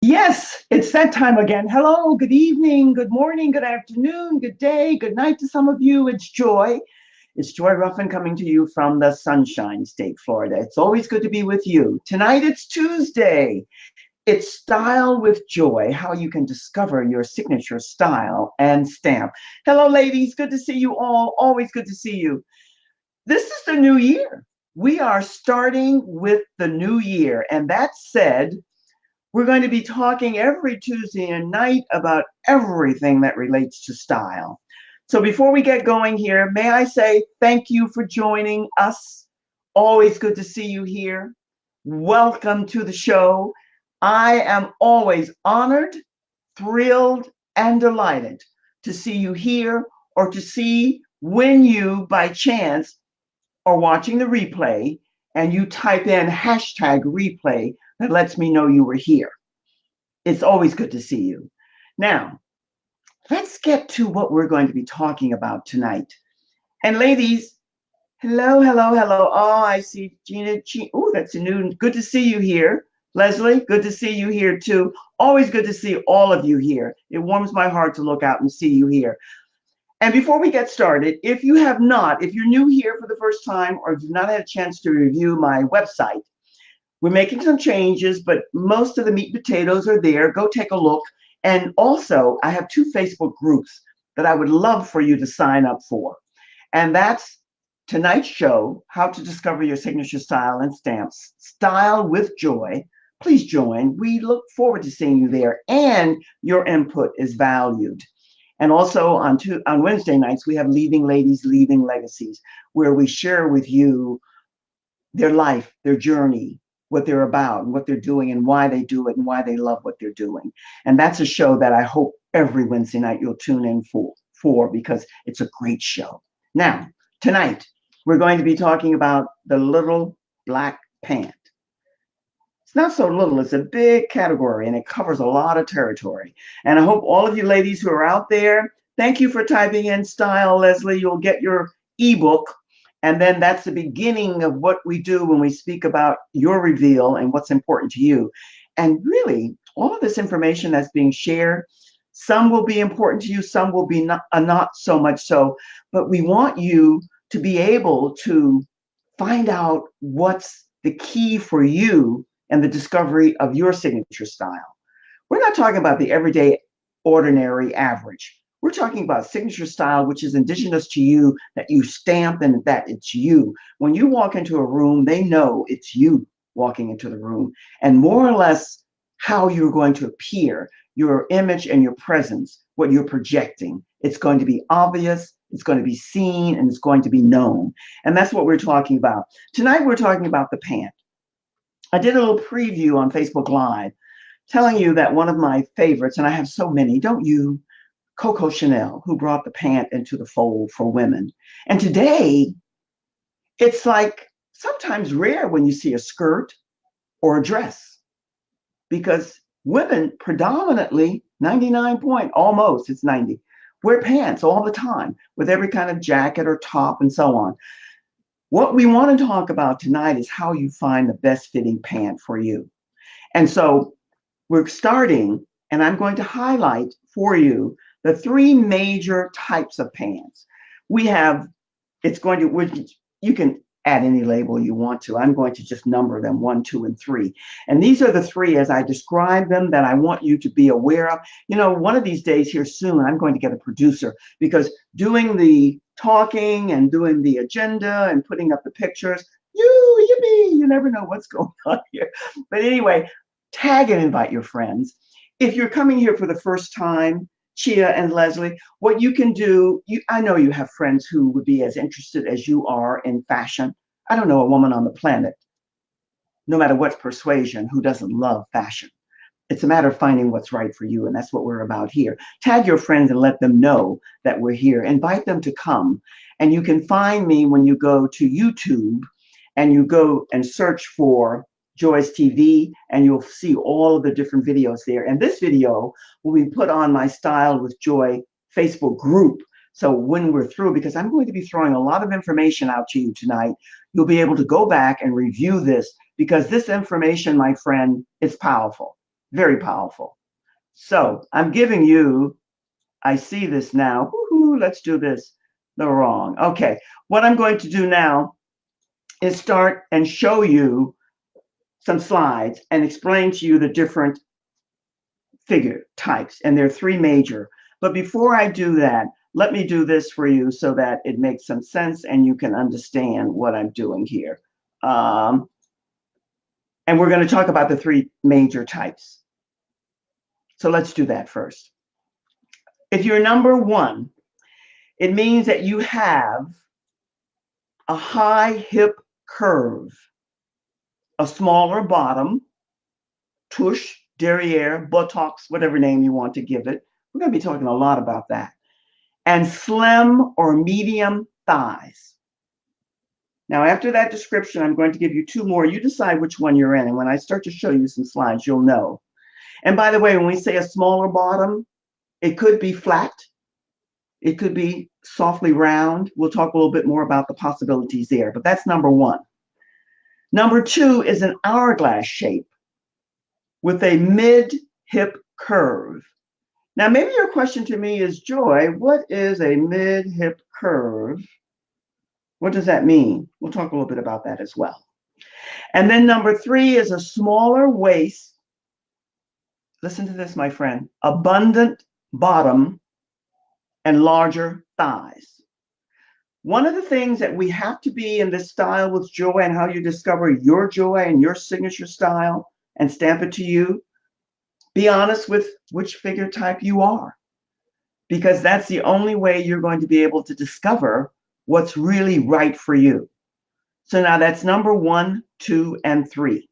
Yes, it's that time again. Hello, good evening, good morning, good afternoon, good day, good night to some of you. It's Joy. It's Joy Ruffin coming to you from the Sunshine State, Florida. It's always good to be with you. Tonight it's Tuesday. It's Style with Joy, how you can discover your signature style and stamp. Hello, ladies. Good to see you all. Always good to see you. This is the new year. We are starting with the new year. And that said, we're going to be talking every Tuesday night about everything that relates to style. So before we get going here, may I say thank you for joining us. Always good to see you here. Welcome to the show. I am always honored, thrilled, and delighted to see you here or to see when you, by chance, are watching the replay and you type in hashtag replay that lets me know you were here. It's always good to see you. Now, let's get to what we're going to be talking about tonight. And ladies, hello, hello, hello. Oh, I see Gina. Oh, that's a new, good to see you here. Leslie, good to see you here too. Always good to see all of you here. It warms my heart to look out and see you here. And before we get started, if you're new here for the first time or if you've not had a chance to review my website, we're making some changes, but most of the meat and potatoes are there. Go take a look. And also, I have 2 Facebook groups that I would love for you to sign up for. And that's tonight's show, How to Discover Your Signature Style and Stamps, Style with Joy. Please join. We look forward to seeing you there, and your input is valued. And also on Wednesday nights, we have Leaving Ladies, Leaving Legacies, where we share with you their life, their journey, what they're about and what they're doing and why they do it and why they love what they're doing. And that's a show that I hope every Wednesday night you'll tune in for because it's a great show. Now, tonight, we're going to be talking about the little black pant. It's not so little, it's a big category and it covers a lot of territory. And I hope all of you ladies who are out there, thank you for typing in style, Leslie. You'll get your ebook. And then that's the beginning of what we do when we speak about your reveal and what's important to you. And really, all of this information that's being shared, some will be important to you, some will be not so much so. But we want you to be able to find out what's the key for you and the discovery of your signature style. We're not talking about the everyday, ordinary, average. We're talking about signature style, which is indigenous to you, that you stamp and that it's you. When you walk into a room, they know it's you walking into the room, and more or less how you're going to appear, your image and your presence, what you're projecting. It's going to be obvious, it's going to be seen, and it's going to be known. And that's what we're talking about. Tonight, we're talking about the pant. I did a little preview on Facebook Live telling you that one of my favorites, and I have so many, don't you? Coco Chanel, who brought the pant into the fold for women. And today, it's like sometimes rare when you see a skirt or a dress, because women predominantly, 99 point, almost, it's 90, wear pants all the time with every kind of jacket or top and so on. What we want to talk about tonight is how you find the best fitting pant for you. And so we're starting, and I'm going to highlight for you the 3 major types of pants. We have, you can add any label you want to. I'm going to just number them 1, 2, and 3. And these are the 3 as I describe them that I want you to be aware of. You know, one of these days here soon, I'm going to get a producer, because doing the talking and doing the agenda and putting up the pictures, you never know what's going on here. But anyway, tag and invite your friends. If you're coming here for the first time, Chia and Leslie, what you can do, I know you have friends who would be as interested as you are in fashion. I don't know a woman on the planet, no matter what persuasion, who doesn't love fashion. It's a matter of finding what's right for you, and that's what we're about here. Tag your friends and let them know that we're here. Invite them to come. And you can find me when you go to YouTube and you go and search for Joy's TV, and you'll see all of the different videos there. And this video will be put on my Style with Joy Facebook group. So when we're through, because I'm going to be throwing a lot of information out to you tonight, you'll be able to go back and review this, because this information, my friend, is powerful. Very powerful. So I'm giving you, I see this now. Woo-hoo, let's do this the wrong. Okay, what I'm going to do now is start and show you some slides and explain to you the different figure types, and there are three major. But before I do that, let me do this for you so that it makes some sense and you can understand what I'm doing here. And we're going to talk about the three major types. So let's do that first. If you're number one, it means that you have a high hip curve, a smaller bottom, tush, derriere, buttocks, whatever name you want to give it. We're going to be talking a lot about that. And slim or medium thighs. Now, after that description, I'm going to give you two more. You decide which one you're in. And when I start to show you some slides, you'll know. And by the way, when we say a smaller bottom, it could be flat. It could be softly round. We'll talk a little bit more about the possibilities there, but that's number one. Number two is an hourglass shape with a mid-hip curve. Now, maybe your question to me is, Joy, what is a mid-hip curve? What does that mean? We'll talk a little bit about that as well. And then number three is a smaller waist. Listen to this, my friend. Abundant bottom and larger thighs. One of the things that we have to be in this style with Joy, and how you discover your Joy and your signature style and stamp it to you, be honest with which figure type you are, because that's the only way you're going to be able to discover what's really right for you. So now that's number 1, 2, and 3.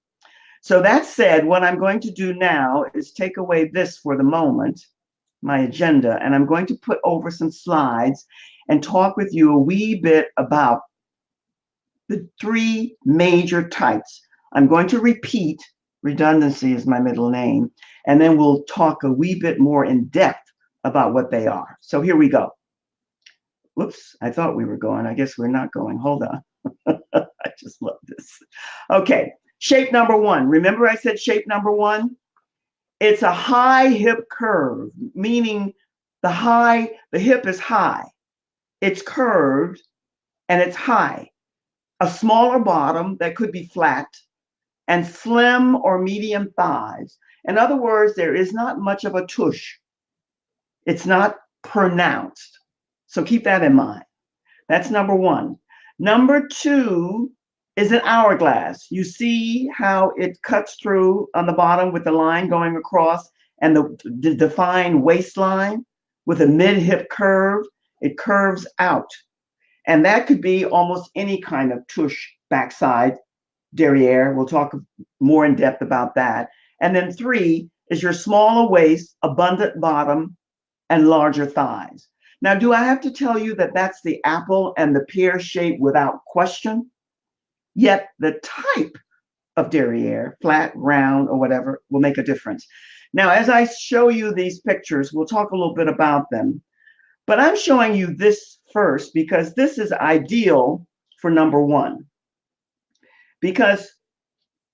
So that said, what I'm going to do now is take away this for the moment, my agenda, and I'm going to put over some slides and talk with you a wee bit about the three major types. I'm going to repeat, redundancy is my middle name, and then we'll talk a wee bit more in depth about what they are. So here we go. Whoops, I thought we were going. I guess we're not going. Hold on. I just love this. Okay, shape number 1. Remember I said shape number 1? It's a high hip curve, meaning the hip is high. It's curved and it's high. A smaller bottom that could be flat, and slim or medium thighs. In other words, there is not much of a tush. It's not pronounced. So keep that in mind. That's number 1. Number 2 is an hourglass. You see how it cuts through on the bottom with the line going across and the defined waistline with a mid-hip curve. It curves out. And that could be almost any kind of tush, backside, derriere. We'll talk more in depth about that. And then 3 is your smaller waist, abundant bottom, and larger thighs. Now, do I have to tell you that that's the apple and the pear shape without question? Yet the type of derriere, flat, round, or whatever, will make a difference. Now, as I show you these pictures, we'll talk a little bit about them. But I'm showing you this first because this is ideal for number 1. Because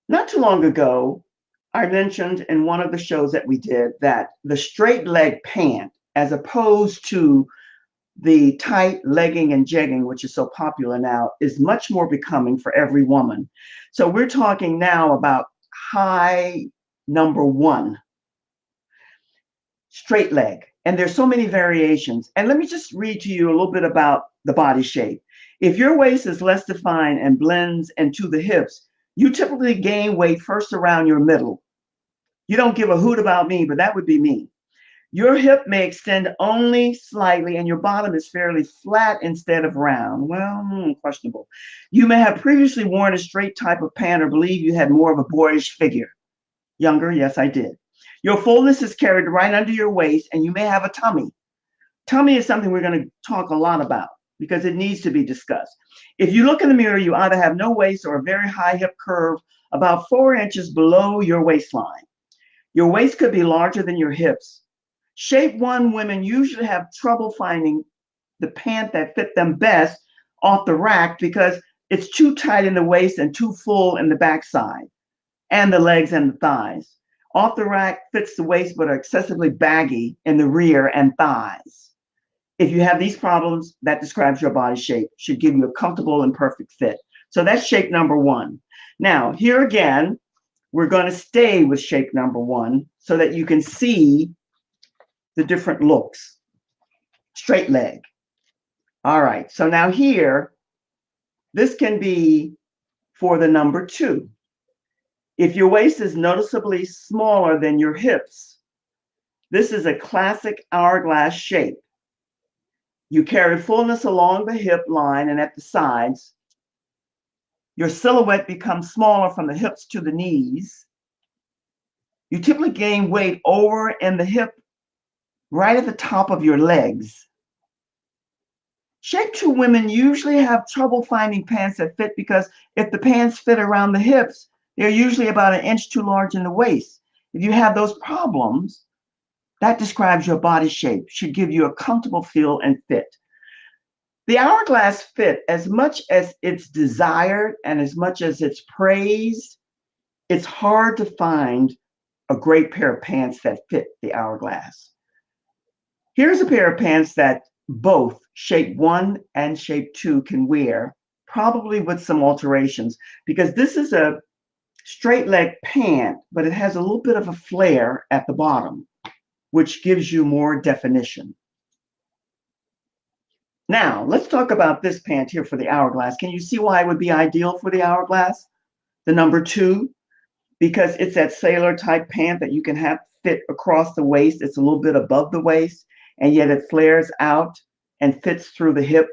not too long ago, I mentioned in one of the shows that we did that the straight leg pant, as opposed to the tight legging and jegging, which is so popular now, is much more becoming for every woman. So we're talking now about high number 1, straight leg. And there's so many variations. And let me just read to you a little bit about the body shape. If your waist is less defined and blends into the hips, you typically gain weight first around your middle. You don't give a hoot about me, but that would be me. Your hip may extend only slightly and your bottom is fairly flat instead of round. Well, questionable. You may have previously worn a straight type of pant or believe you had more of a boyish figure. Younger, yes, I did. Your fullness is carried right under your waist and you may have a tummy. Tummy is something we're going to talk a lot about because it needs to be discussed. If you look in the mirror, you either have no waist or a very high hip curve about 4 inches below your waistline. Your waist could be larger than your hips. Shape 1 women usually have trouble finding the pant that fit them best off the rack because it's too tight in the waist and too full in the backside and the legs and the thighs. Off the rack, fits the waist but are excessively baggy in the rear and thighs. If you have these problems, that describes your body shape. Should give you a comfortable and perfect fit. So that's shape number one. Now, here again, we're going to stay with shape number one so that you can see the different looks. Straight leg. All right, so now here, this can be for the number two. If your waist is noticeably smaller than your hips, this is a classic hourglass shape. You carry fullness along the hip line and at the sides. Your silhouette becomes smaller from the hips to the knees. You typically gain weight over in the hip, right at the top of your legs. Shape 2 women usually have trouble finding pants that fit because if the pants fit around the hips, they're usually about an inch too large in the waist. If you have those problems, that describes your body shape. Should give you a comfortable feel and fit. The hourglass fit, as much as it's desired and as much as it's praised, it's hard to find a great pair of pants that fit the hourglass. Here's a pair of pants that both shape 1 and shape 2 can wear, probably with some alterations, because this is a straight leg pant, but it has a little bit of a flare at the bottom, which gives you more definition. Now, let's talk about this pant here for the hourglass. Can you see why it would be ideal for the hourglass? The number 2, because it's that sailor type pant that you can have fit across the waist. It's a little bit above the waist, and yet it flares out and fits through the hip,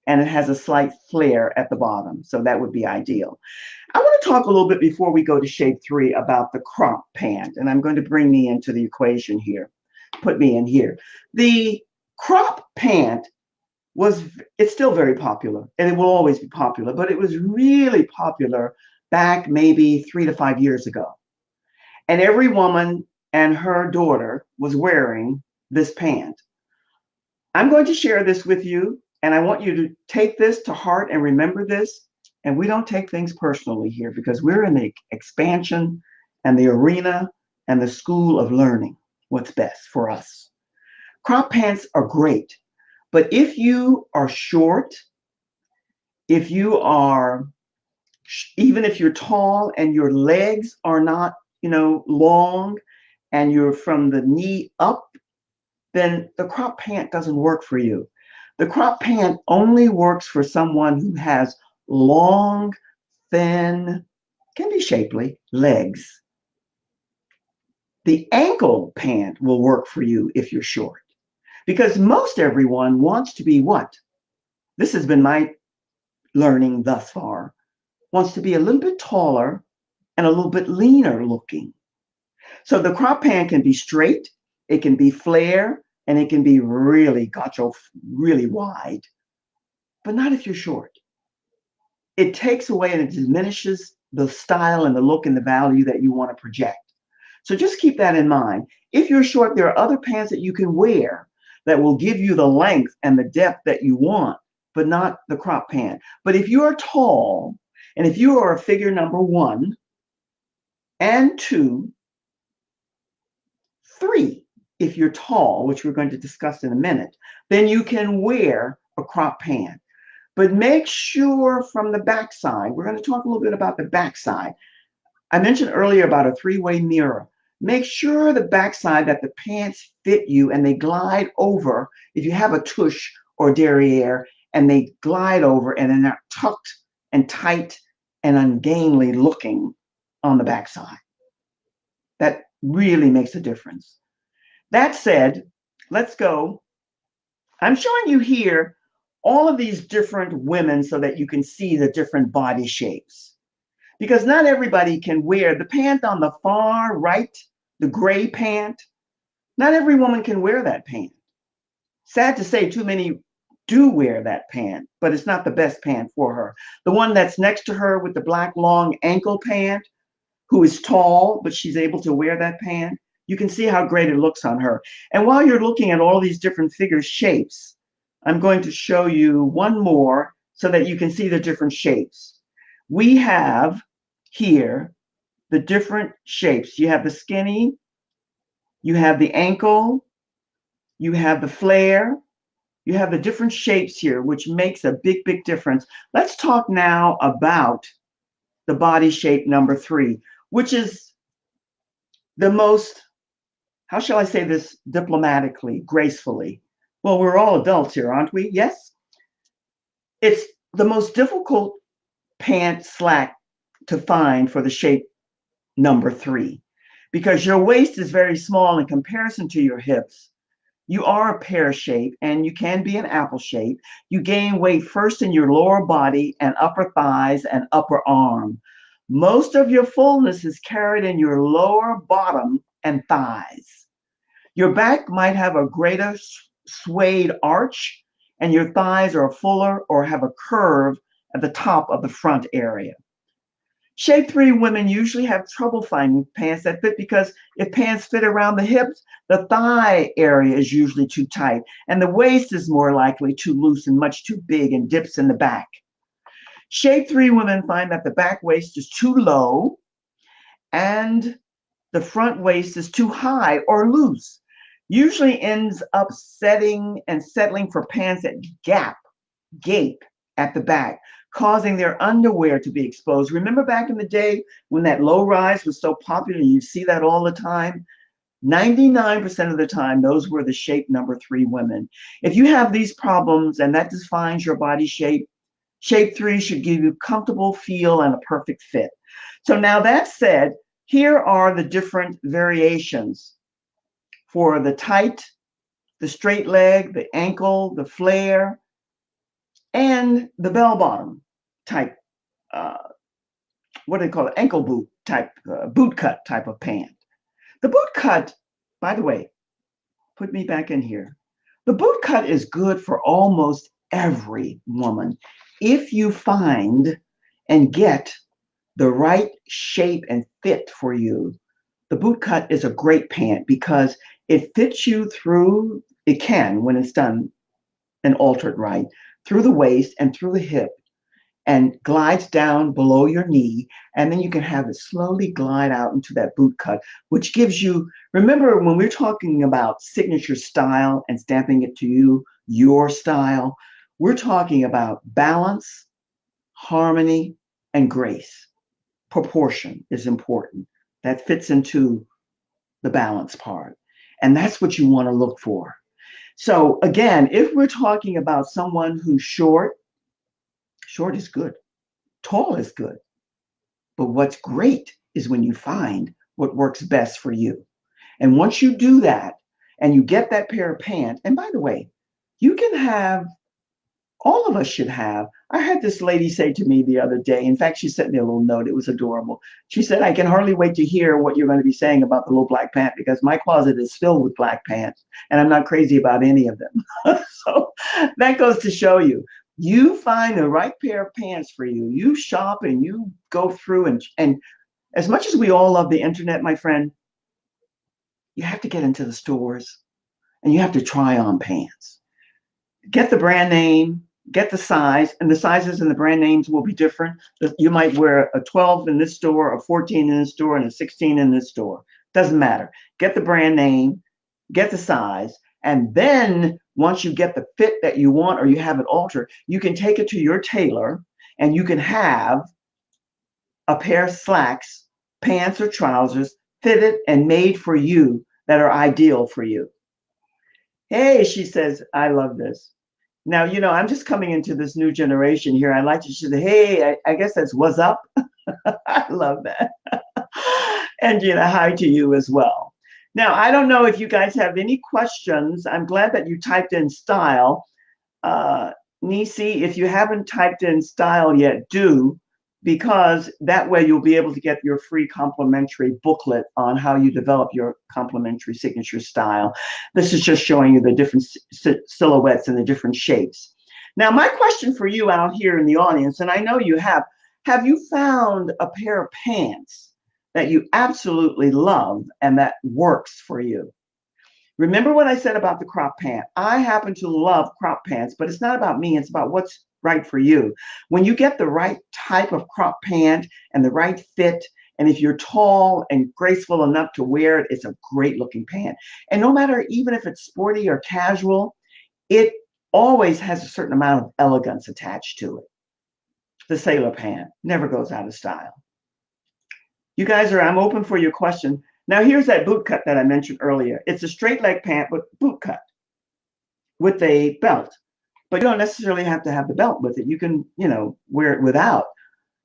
and it has a slight flare at the bottom. So that would be ideal. I want to talk a little bit before we go to shape 3 about the crop pant, and I'm going to bring me into the equation here. Put me in here. The crop pant it's still very popular, and it will always be popular, but it was really popular back maybe 3 to 5 years ago. And every woman and her daughter was wearing this pant. I'm going to share this with you, and I want you to take this to heart and remember this. And we don't take things personally here because we're in the expansion and the arena and the school of learning what's best for us. Crop pants are great. But if you are short, if you are, even if you're tall and your legs are not, long, and you're from the knee up, then the crop pant doesn't work for you. The crop pant only works for someone who has long, thin, can be shapely, legs. The ankle pant will work for you if you're short. Because most everyone wants to be what? This has been my learning thus far. Wants to be a little bit taller and a little bit leaner looking. So the crop pant can be straight, it can be flare, and it can be really gotcha, really wide. But not if you're short. It takes away and it diminishes the style and the look and the value that you want to project. So just keep that in mind. If you're short, there are other pants that you can wear that will give you the length and the depth that you want, but not the crop pant. But if you are tall, and if you are a figure number 1 and 2, 3, if you're tall, which we're going to discuss in a minute, then you can wear a crop pant. But make sure from the backside, we're going to talk a little bit about the backside. I mentioned earlier about a 3-way mirror. Make sure the backside that the pants fit you and they glide over. If you have a tush or derriere and they glide over and then they're tucked and tight and ungainly looking on the backside. That really makes a difference. That said, let's go. I'm showing you here all of these different women so that you can see the different body shapes. Because not everybody can wear the pant on the far right, the gray pant. Not every woman can wear that pant. Sad to say, too many do wear that pant, but it's not the best pant for her. The one that's next to her with the black long ankle pant, who is tall, but she's able to wear that pant, you can see how great it looks on her. And while you're looking at all these different figure shapes, I'm going to show you one more so that you can see the different shapes. We have here the different shapes. You have the skinny, you have the ankle, you have the flare, you have the different shapes here, which makes a big, big difference. Let's talk now about the body shape number 3, which is the most, how shall I say this diplomatically, gracefully? Well, we're all adults here, aren't we? Yes? It's the most difficult pant slack to find for the shape number 3 because your waist is very small in comparison to your hips. You are a pear shape and you can be an apple shape. You gain weight first in your lower body and upper thighs and upper arm. Most of your fullness is carried in your lower bottom and thighs. Your back might have a greater swayed arch, and your thighs are fuller or have a curve at the top of the front area. Shape 3 women usually have trouble finding pants that fit because if pants fit around the hips, the thigh area is usually too tight, and the waist is more likely too loose and much too big and dips in the back. Shape 3 women find that the back waist is too low and the front waist is too high or loose. Usually ends up settling for pants that gape at the back, causing their underwear to be exposed. Remember back in the day when that low rise was so popular and you see that all the time? 99% of the time, those were the shape number 3 women. If you have these problems and that defines your body shape, shape 3 should give you comfortable feel and a perfect fit. So now that said, here are the different variations for the tight, the straight leg, the ankle, the flare, and the bell bottom type, what do they call it? Ankle boot type, boot cut type of pant. The boot cut, by the way, put me back in here. The boot cut is good for almost every woman if you find and get the right shape and fit for you. The boot cut is a great pant because it fits you through, it can when it's done and altered right, through the waist and through the hip and glides down below your knee. And then you can have it slowly glide out into that boot cut, which gives you, remember when we're talking about signature style and stamping it to you, your style, we're talking about balance, harmony, and grace. Proportion is important. That fits into the balance part. And that's what you want to look for. So again, if we're talking about someone who's short is good. Tall is good. But what's great is when you find what works best for you. And once you do that and you get that pair of pants, and by the way, you can have, all of us should have. I had this lady say to me the other day, in fact, she sent me a little note. It was adorable. She said, I can hardly wait to hear what you're going to be saying about the little black pant because my closet is filled with black pants and I'm not crazy about any of them. So that goes to show you, you find the right pair of pants for you. You shop and you go through and as much as we all love the internet, my friend, you have to get into the stores and you have to try on pants. Get the brand name, get the size, and the sizes and the brand names will be different. You might wear a 12 in this store, a 14 in this store, and a 16 in this store. Doesn't matter. Get the brand name, get the size, and then once you get the fit that you want or you have it altered, you can take it to your tailor and you can have a pair of slacks, pants or trousers, fitted and made for you that are ideal for you. Hey, she says, I love this. Now, I'm just coming into this new generation here. I like to say, hey, I guess that's what's up. I love that. And hi to you as well. Now, I don't know if you guys have any questions. I'm glad that you typed in style. Nisi, if you haven't typed in style yet, do, because that way you'll be able to get your free complimentary booklet on how you develop your complimentary signature style. This is just showing you the different silhouettes and the different shapes. Now, my question for you out here in the audience, and I know you have you found a pair of pants that you absolutely love and that works for you? Remember what I said about the crop pant? I happen to love crop pants, but it's not about me. It's about what's right for you. When you get the right type of crop pant and the right fit, And if you're tall and graceful enough to wear it, it's a great looking pant. And no matter even if it's sporty or casual, it always has a certain amount of elegance attached to it. The sailor pant never goes out of style. You guys I'm open for your question. Now here's that boot cut that I mentioned earlier. It's a straight leg pant with boot cut with a belt, but you don't necessarily have to have the belt with it. You can, wear it without.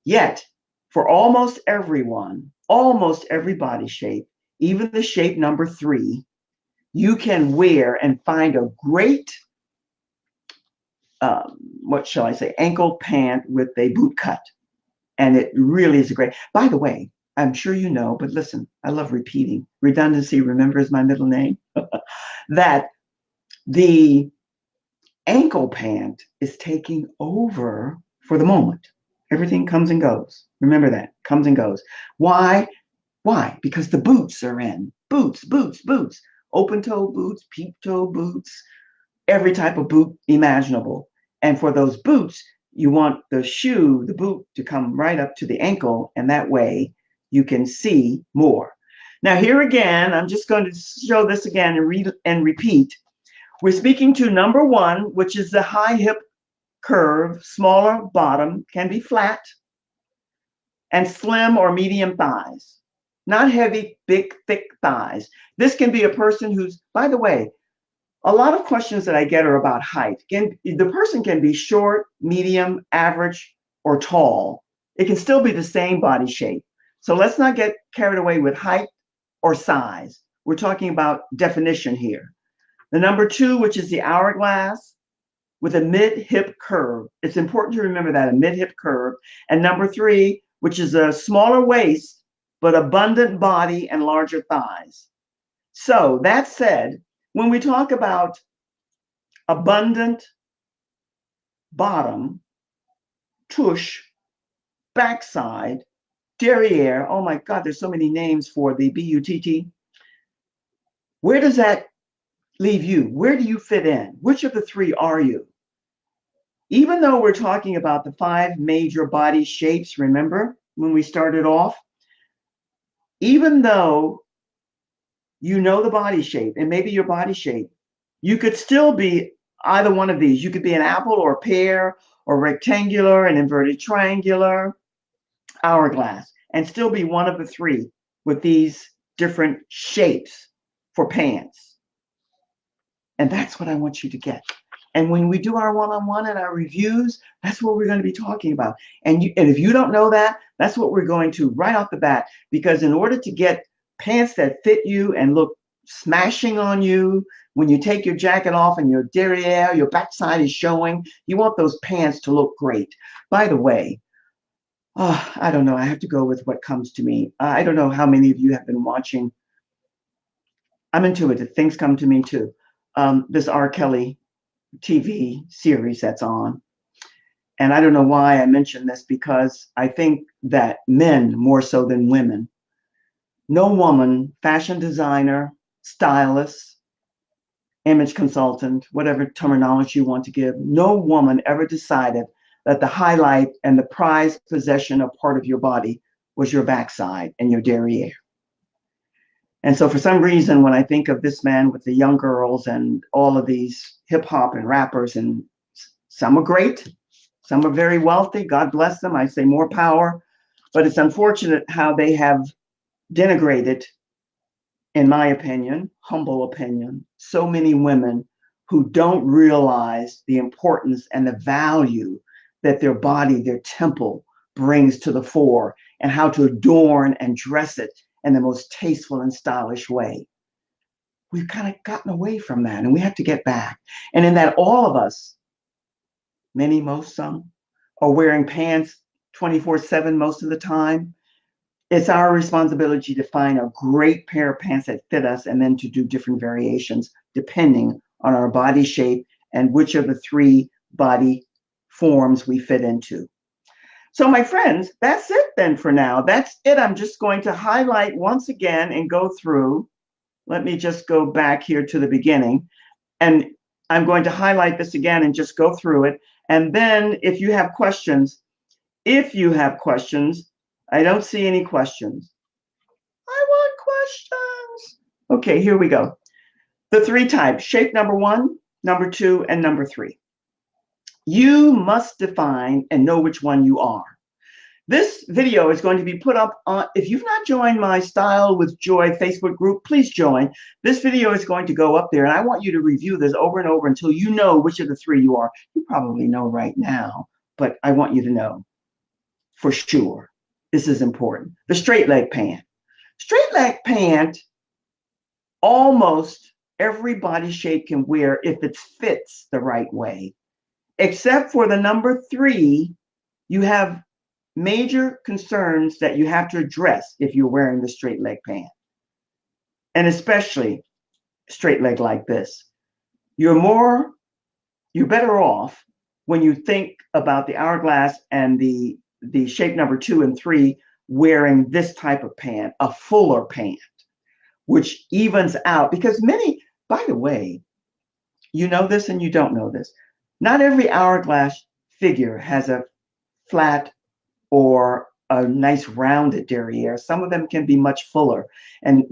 Yet, for almost everyone, almost every body shape, even the shape number 3, you can wear and find a great, what shall I say, ankle pant with a boot cut. And it really is a great, by the way, I'm sure you know, but listen, I love repeating. Redundancy, remember, is my middle name. That the ankle pant is taking over for the moment. Everything comes and goes. Remember that, comes and goes. Why? Why? Because the boots are in. Boots, boots, boots. Open toe boots, peep toe boots, every type of boot imaginable. And for those boots, you want the boot to come right up to the ankle, and that way you can see more. Now here again, I'm just going to show this again and repeat. We're speaking to number 1, which is the high hip curve, smaller bottom, can be flat, and slim or medium thighs. Not heavy, big, thick thighs. This can be a person who's, by the way, a lot of questions that I get are about height. The person can be short, medium, average, or tall. It can still be the same body shape. So let's not get carried away with height or size. We're talking about definition here. The number 2, which is the hourglass with a mid-hip curve. It's important to remember that, a mid-hip curve. And number 3, which is a smaller waist, but abundant body and larger thighs. So that said, when we talk about abundant bottom, tush, backside, derriere, oh my God, there's so many names for the B-U-T-T. Where does that leave you? Where do you fit in? Which of the 3 are you? Even though we're talking about the 5 major body shapes, remember when we started off? Even though you know the body shape, and maybe your body shape, you could still be either one of these. You could be an apple or a pear or rectangular, an inverted triangular, hourglass, and still be one of the 3 with these different shapes for pants. And that's what I want you to get. And when we do our one-on-one and our reviews, that's what we're going to be talking about. And if you don't know that, that's what we're going to right off the bat. Because in order to get pants that fit you and look smashing on you, when you take your jacket off and your derriere, your backside is showing, you want those pants to look great. By the way, I don't know. I have to go with what comes to me. I don't know how many of you have been watching. I'm intuitive. Things come to me too. This R. Kelly TV series that's on. And I don't know why I mention this, because I think that men more so than women, no woman, fashion designer, stylist, image consultant, whatever terminology you want to give, no woman ever decided that the highlight and the prized possession of part of your body was your backside and your derriere. And so for some reason, when I think of this man with the young girls and all of these hip hop and rappers, and some are great, some are very wealthy, God bless them, I say more power, but it's unfortunate how they have denigrated, in my opinion, humble opinion, so many women who don't realize the importance and the value that their body, their temple brings to the fore, and how to adorn and dress it in the most tasteful and stylish way. We've kind of gotten away from that, and we have to get back. And in that, all of us, many, most, some, are wearing pants 24/7 most of the time. It's our responsibility to find a great pair of pants that fit us, and then to do different variations depending on our body shape and which of the 3 body forms we fit into. So my friends, that's it then for now. That's it. I'm just going to highlight once again and go through. Let me just go back here to the beginning. And I'm going to highlight this again and just go through it. And then if you have questions, I don't see any questions. I want questions. Okay, here we go. The three types, shape number 1, number 2, and number 3. You must define and know which one you are. This video is going to be put up on, if you've not joined my Style with Joy Facebook group, please join. This video is going to go up there, and I want you to review this over and over until you know which of the 3 you are. You probably know right now, but I want you to know for sure. This is important. The straight leg pant. Straight leg pant, almost every body shape can wear if it fits the right way. Except for the number 3, you have major concerns that you have to address if you're wearing the straight leg pant. And especially straight leg like this. You're better off when you think about the hourglass and the shape number 2 and 3 wearing this type of pant, a fuller pant, which evens out, because many, by the way, you know this and you don't know this. Not every hourglass figure has a flat or a nice rounded derriere. Some of them can be much fuller, and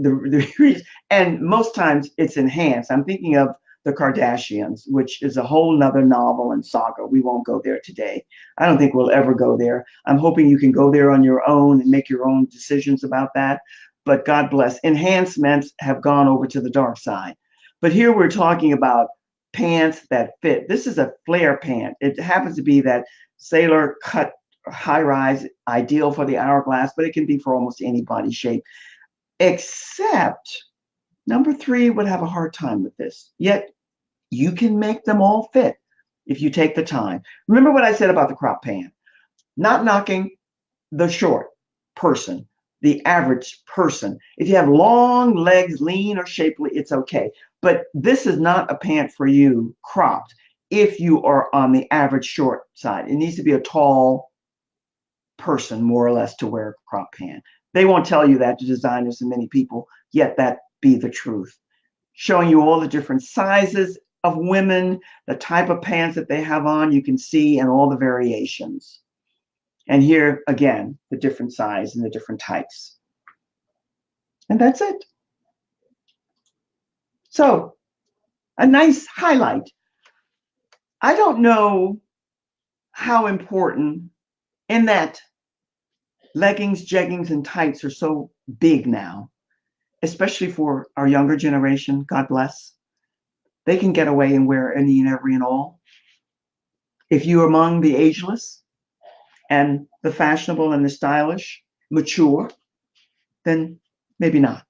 and most times it's enhanced. I'm thinking of the Kardashians, which is a whole nother novel and saga. We won't go there today. I don't think we'll ever go there. I'm hoping you can go there on your own and make your own decisions about that. But God bless. Enhancements have gone over to the dark side. But here we're talking about pants that fit. This is a flare pant. It happens to be that sailor cut high rise, ideal for the hourglass, but it can be for almost any body shape, except number 3 would have a hard time with this. Yet you can make them all fit if you take the time. Remember what I said about the crop pant. Not knocking the short person, the average person. If you have long legs, lean or shapely, it's okay. But this is not a pant for you cropped if you are on the average short side. It needs to be a tall person, more or less, to wear a crop pant. They won't tell you that, to designers and many people, yet that be the truth. Showing you all the different sizes of women, the type of pants that they have on, you can see, and all the variations. And here, again, the different size and the different types. And that's it. So, a nice highlight. I don't know how important, in that leggings, jeggings, and tights are so big now, especially for our younger generation, God bless. They can get away and wear any and every and all. If you're among the ageless and the fashionable and the stylish, mature, then maybe not.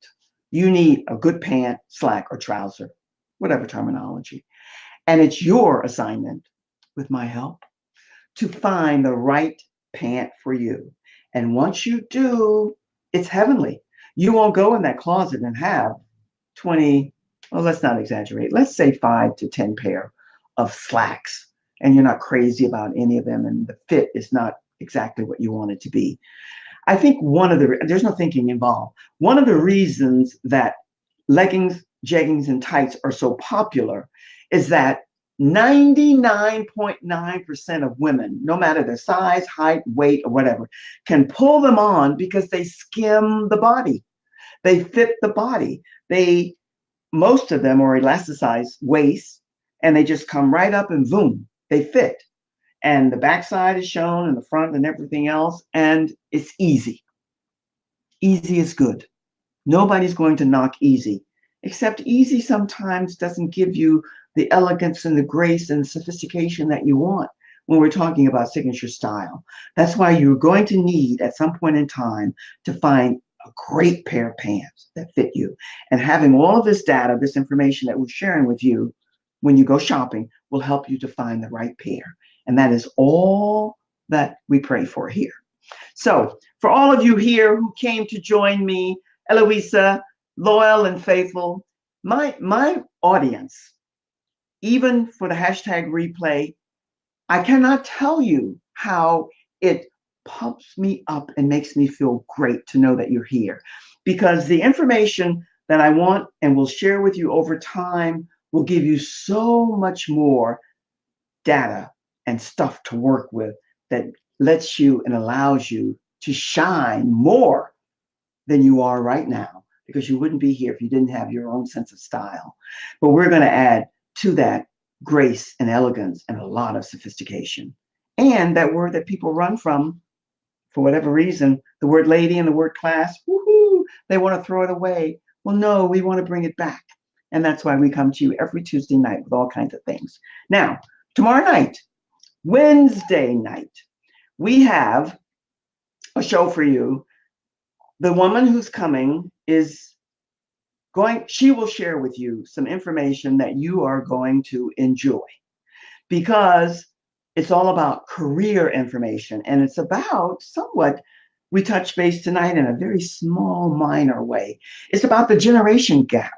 You need a good pant, slack, or trouser, whatever terminology. And it's your assignment, with my help, to find the right pant for you. And once you do, it's heavenly. You won't go in that closet and have 20, well, let's not exaggerate. Let's say 5 to 10 pair of slacks, and you're not crazy about any of them, and the fit is not exactly what you want it to be. I think there's no thinking involved. One of the reasons that leggings, jeggings, and tights are so popular is that 99.9% of women, no matter their size, height, weight, or whatever, can pull them on because they skim the body. They fit the body. Most of them are elasticized waist, and they just come right up and boom, they fit. And the backside is shown and the front and everything else, and it's easy. Easy is good. Nobody's going to knock easy, except easy sometimes doesn't give you the elegance and the grace and sophistication that you want when we're talking about signature style. That's why you're going to need, at some point in time, to find a great pair of pants that fit you. And having all of this data, this information that we're sharing with you when you go shopping, will help you to find the right pair. And that is all that we pray for here. So for all of you here who came to join me, Eloisa, loyal and faithful, my audience, even for the hashtag replay, I cannot tell you how it pumps me up and makes me feel great to know that you're here, because the information that I want and will share with you over time will give you so much more data and stuff to work with that lets you and allows you to shine more than you are right now, because you wouldn't be here if you didn't have your own sense of style. But we're going to add to that grace and elegance and a lot of sophistication. And that word that people run from, for whatever reason, the word lady and the word class, woohoo, they want to throw it away. Well, no, we want to bring it back. And that's why we come to you every Tuesday night with all kinds of things. Now, tomorrow night, Wednesday night, we have a show for you. The woman who's coming she will share with you some information that you are going to enjoy, because it's all about career information, and it's about somewhat, we touch base tonight in a very small, minor way. It's about the generation gap.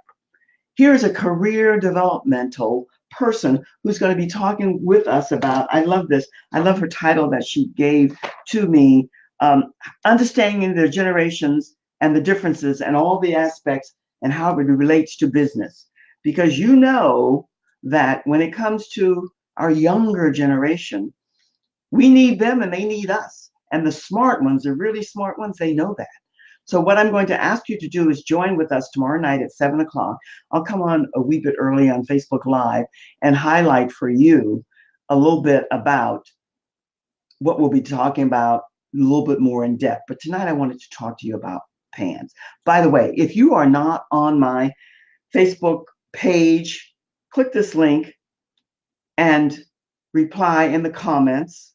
Here's a career developmental person who's going to be talking with us about, I love this, I love her title that she gave to me, understanding the generations and the differences and all the aspects and how it relates to business. Because you know that when it comes to our younger generation, we need them and they need us. And the smart ones, the really smart ones, they know that. So what I'm going to ask you to do is join with us tomorrow night at 7 o'clock. I'll come on a wee bit early on Facebook Live and highlight for you a little bit about what we'll be talking about a little bit more in depth. But tonight I wanted to talk to you about pants. By the way, if you are not on my Facebook page, click this link and reply in the comments.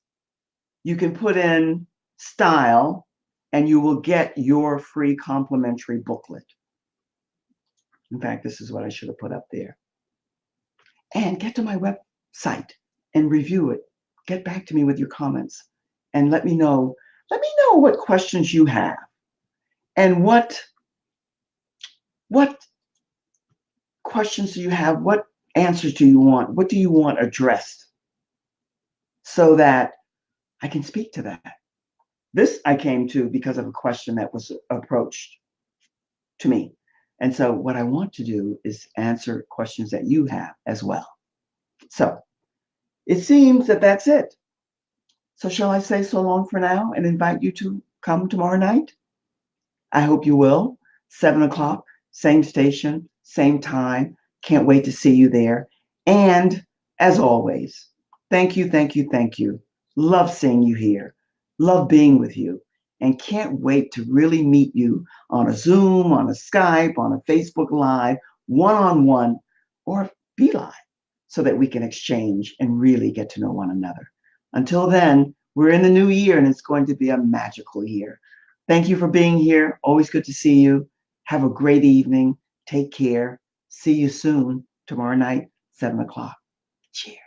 You can put in style and you will get your free complimentary booklet. In fact, this is what I should have put up there. And get to my website and review it. Get back to me with your comments and let me know what questions you have and what questions do you have? What answers do you want? What do you want addressed so that I can speak to that? This I came to because of a question that was approached to me. And so what I want to do is answer questions that you have as well. So it seems that that's it. So shall I say so long for now and invite you to come tomorrow night? I hope you will. 7 o'clock, same station, same time. Can't wait to see you there. And as always, thank you, thank you, thank you. Love seeing you here. Love being with you. And can't wait to really meet you on a Zoom, on a Skype, on a Facebook Live, one-on-one, or be live, so that we can exchange and really get to know one another. Until then, we're in the new year and it's going to be a magical year. Thank you for being here. Always good to see you. Have a great evening. Take care. See you soon tomorrow night, 7 o'clock. Cheers.